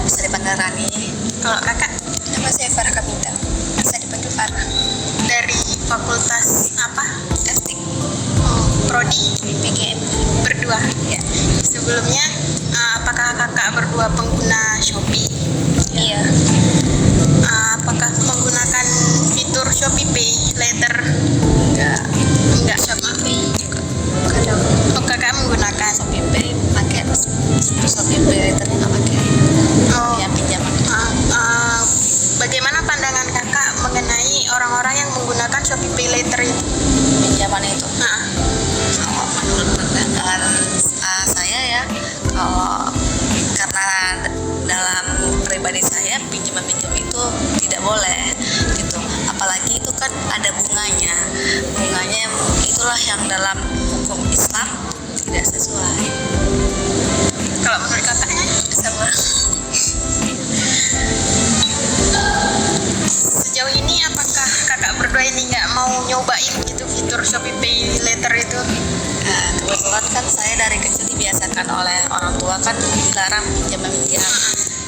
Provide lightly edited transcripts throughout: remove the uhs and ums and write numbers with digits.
Bisa dipanggil Rani. Kalau kakak? Nama saya Farah Kabita, bisa dipanggil Farah. Dari fakultas apa? Estetik. Prodi PGN. Berdua ya. Sebelumnya apakah kakak berdua pengguna Shopee? Iya. Apakah menggunakan fitur Shopee Pay Later? Enggak. Shopee Pay juga. Oh, kakak menggunakan Shopee Pay, pakai Shopee Pay Laternya nggak pakai. Ya, pinjaman. Bagaimana pandangan kakak mengenai orang-orang yang menggunakan Shopee Pay Later itu? Pinjaman itu? Menurut pandangan saya ya, karena dalam pribadi saya pinjam itu tidak boleh gitu. Apalagi itu kan ada bunganya itulah yang dalam hukum Islam tidak sesuai. Kalau menurut kakaknya sama? Sejauh ini apakah kakak berdua ini nggak mau nyobain gitu fitur Shopee Pay Later itu? Kebetulan kan saya dari kecil dibiasakan oleh orang tua kan dilarang pinjam-meminjam.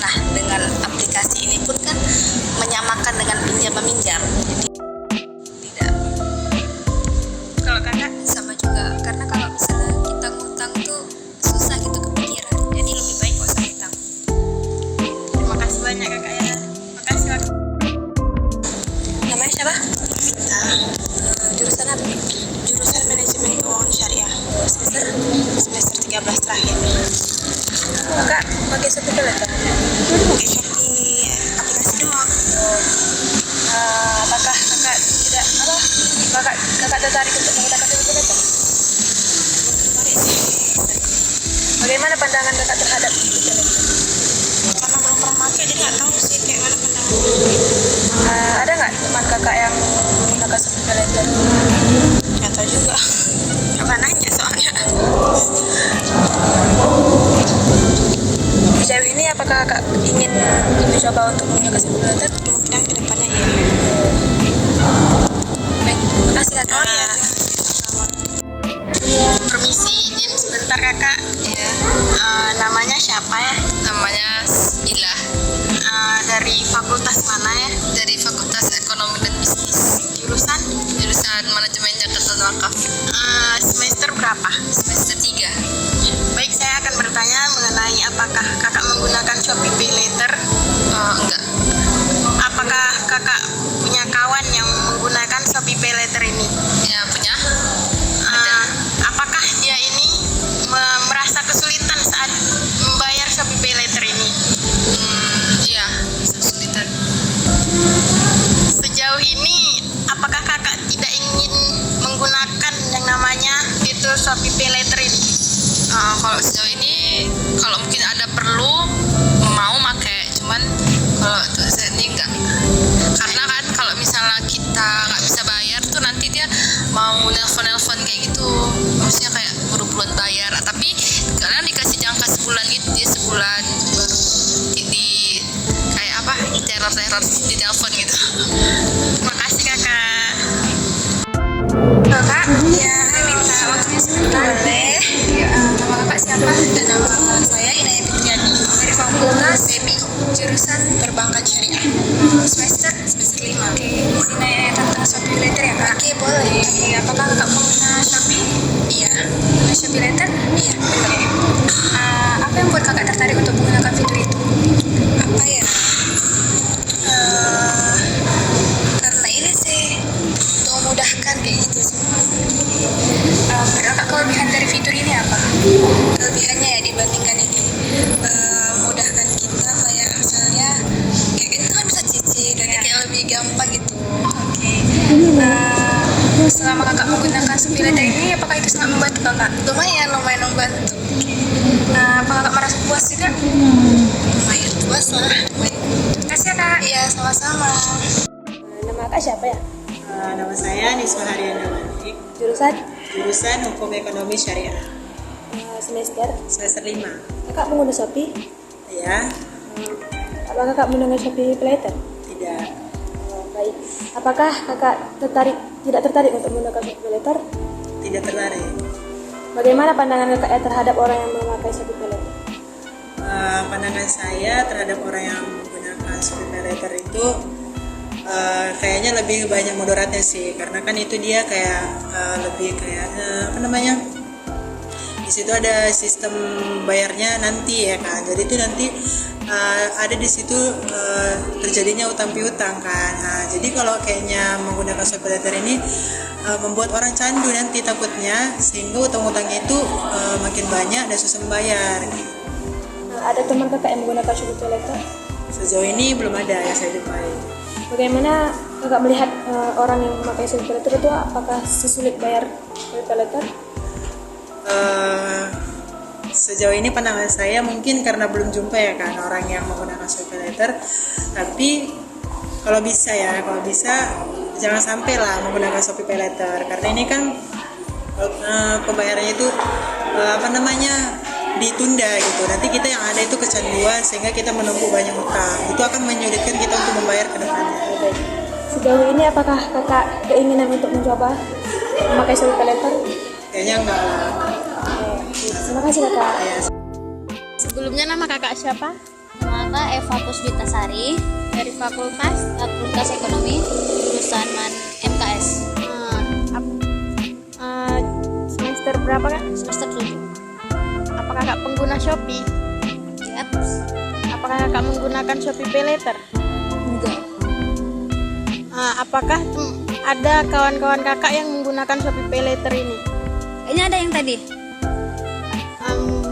Nah, dengan aplikasi ini pun kan menyamakan dengan pinjam-meminjam. Jadi tidak. Kalau kakak sama juga, karena kalau misalnya kita ngutang tuh susah gitu kepikiran. Jadi lebih baik nggak usah ngutang. Terima kasih banyak kakak ya. Makasih kakak. Namanya siapa? Vita. Jurusan apa? Jurusan Manajemen Keuangan Syariah. Semester 13 terakhir. Kakak pakai Shopee Pay Later? Pakai Shopee aplikasi doang. Apakah kakak tidak kakak tertarik untuk menggunakan Shopee Pay Later? Tertarik sih. Bagaimana pandangan kakak terhadap Shopee Pay Later? Karena belum pernah pakai jadi nggak tahu sih kayak mana pandangan. Ada nggak teman kakak yang menggunakan Shopee Pay Later? Nggak tahu juga. Kakak nanya soalnya. Sejauh ini apakah kakak ingin mencoba untuk menggunakan Shopee Pay Later? Kemungkinan kedepannya iya. Baik, makasih kakak. Oh iya. Permisi, izin sebentar kakak. Iya. Namanya siapa ya? Namanya Ila. Dari fakultas mana ya? Dari Fakultas Ekonomi dan Bisnis. Jurusan Manajemen Jakarta dan Wakaf. Semester berapa? Semester 3. Baik, saya akan bertanya mengenai apakah kakak menggunakan Shopee Pay Later? Enggak. Apakah kakak punya kawan yang menggunakan Shopee Pay Later ini? Ya, punya. Apakah dia ini merasa kesulitan saat membayar Shopee Pay Later ini? Iya, kesulitan. Sejauh ini, apakah kakak tidak ingin menggunakan yang namanya fitur Shopee Pay Kalau sejauh ini, kalau mungkin ada perlu mau make, cuman kalau untuk saat ini enggak. Karena kan kalau misalnya kita nggak bisa bayar tuh nanti dia mau nelpon kayak gitu, maksudnya kayak buru-buruan bayar. Tapi kadang dikasih jangka sebulan gitu, dia sebulan baru di kayak apa teror di telepon gitu. Terima kasih kakak. Kakak, ya minta waktunya sebentar boleh? Nama kakak siapa? Dan nama saya Inaya Fitriani dari Fakultas BEMI, jurusan Perbankan Syariah. Semester 5. Oke, izin nanya tentang Shopee Letter ya kak? Oke, boleh. Oke, apakah kakak pengguna Shopee? Iya. Pengguna Shopee Letter? Iya. Oke. Apa yang buat kakak tertarik untuk menggunakan fitur itu? Apa ya? Karena ini sih untuk memudahkan kayak gitu sih. Menurut kakak kelebihan dari fitur ini apa? Kelebihannya ya dibandingkan ini memudahkan kita kayak misalnya kayak itu kan bisa cicil dan kayak lebih gampang gitu. Oke. Selama kakak menggunakan Shopee Letter ini, apakah itu sangat membantu kakak? Lumayan membantu. Apa kakak merasa puas juga? Lumayan puas lah. Terima kasih ya kak. Iya, sama-sama. Nama kakak siapa ya? Nama saya Niswa Haryana Manik, Jurusan Hukum Ekonomi Syariah, semester 5. Kakak pengguna Shopee? Ya, Apakah kakak menggunakan Shopee Letter? tidak, Baik. Apakah kakak tidak tertarik untuk menggunakan Shopee Letter? tidak tertarik. Bagaimana pandangan kakak terhadap orang yang memakai Shopee Letter? Pandangan saya terhadap orang yang menggunakan Shopee Letter itu kayaknya lebih banyak mudaratnya sih, karena kan itu dia kayak lebih kayak apa namanya, di situ ada sistem bayarnya nanti ya kan, jadi itu nanti ada di situ terjadinya utang piutang kan. Jadi kalau kayaknya menggunakan Shopee Letter ini membuat orang candu nanti takutnya, sehingga utang-utangnya itu makin banyak dan susah membayar. Ada teman kakak yang menggunakan Shopee Letter? Sejauh ini belum ada yang saya jumpai. Bagaimana kakak melihat orang yang memakai Shopee Letter itu, apakah sesulit bayar Shopee Letter? Sejauh ini pandangan saya mungkin karena belum jumpa ya kan orang yang menggunakan Shopee Letter. Tapi kalau bisa jangan sampai lah menggunakan Shopee Letter, karena ini kan pembayarannya itu ditunda gitu. Nanti kita yang ada itu kecanduan sehingga kita menumpuk banyak utang. Itu akan menyulitkan kita untuk membayar ke depannya. Baik. Sejauh ini apakah kakak keinginan untuk mencoba memakai Shopee Letter? Kayaknya enggak lah. Terima kasih kakak. Ya. Sebelumnya nama kakak siapa? Nama kakak Eva Pusditasari Dari Fakultas Ekonomi jurusan MKS Semester berapa kak? semester 7. Apakah kakak pengguna Shopee? Yap. Apakah kakak menggunakan Shopee Pay Later? Enggak. Apakah ada kawan-kawan kakak yang menggunakan Shopee Pay Later ini? Kayaknya ada yang tadi.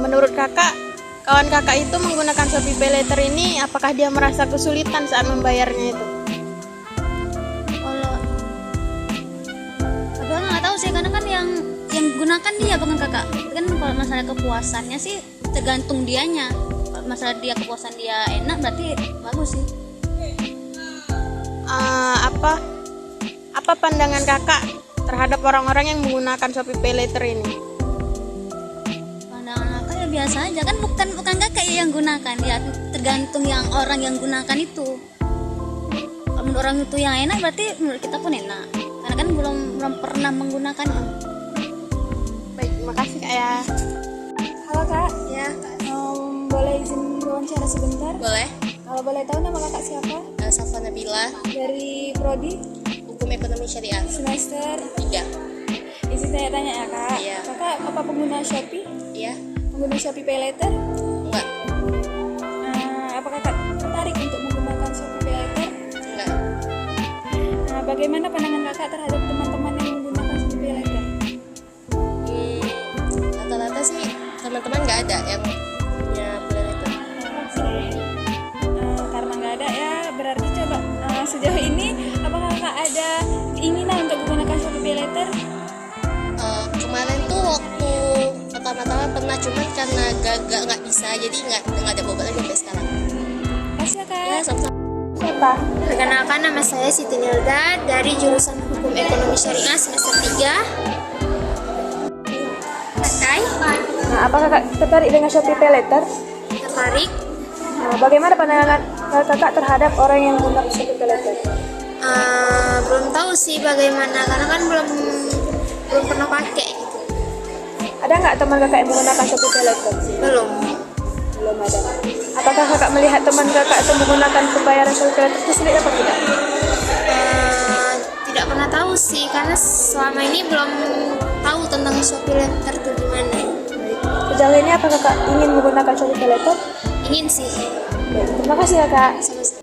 Menurut kakak, kawan kakak itu menggunakan Shopee Pay Later ini, apakah dia merasa kesulitan saat membayarnya itu? Kalau aku nggak tahu sih, karena kan yang gunakan dia bukan kakak. Kan kalau masalah kepuasannya sih tergantung dianya. Kalau masalah kepuasan dia enak, berarti bagus sih. Apa pandangan kakak terhadap orang-orang yang menggunakan Shopee Pay Later ini? Pandangan kakak ya biasa aja, kan bukan kakak yang gunakan, ya tergantung yang orang yang gunakan itu. Kalau menurut orang itu yang enak, berarti menurut kita pun enak, karena kan belum pernah menggunakannya. Baik, terima kasih kak ya. Halo kak, Ya, boleh izin wawancara sebentar? boleh. Kalau boleh tahu nama kakak siapa? Safa Nabila, Dari prodi Hukum Ekonomi Syariah semester 3. izin saya tanya ya kak. Iya. Kakak apa pengguna Shopee? Iya, Pengguna Shopee Pay Later? enggak, Apakah kakak tertarik untuk menggunakan Shopee Pay Later? enggak. Bagaimana pandangan kakak terhadap teman-teman yang menggunakan Shopee Pay Later? Rata-rata sih teman-teman nggak ada yang punya Pay Later. Karena nggak ada ya, berarti coba sejauh ini apakah kakak ada keinginan untuk menggunakan Shopee Pay Later? Kemarin tuh waktu pertama-tama pernah coba karena gagal nggak bisa, jadi nggak ada coba lagi sampai sekarang. Kasih ya kak. Ya, sama-sama. Siapa? Perkenalkan, nama saya Siti Nilda dari jurusan Hukum Ekonomi Syariah semester 3. Pakai, Nah, apakah kakak tertarik dengan Shopee Pay Later? tertarik. Nah, bagaimana pandangan kakak terhadap orang yang menggunakan Shopee Pay Later? Belum tahu sih bagaimana, karena kan belum pernah pakai gitu. Ada nggak teman kakak yang menggunakan Shopee Pay Later? Belum. Belum ada. Apakah kakak melihat teman kakak itu menggunakan pembayaran Shopee Pay Later itu sulit apa tidak? Tidak pernah tahu sih, karena selama ini belum tahu tentang Shopee Later itu gimana. Sejauh ini apakah kakak ingin menggunakan Shopee Pay Later? Ingin sih. Baik, terima kasih ya kak. Sama-sama.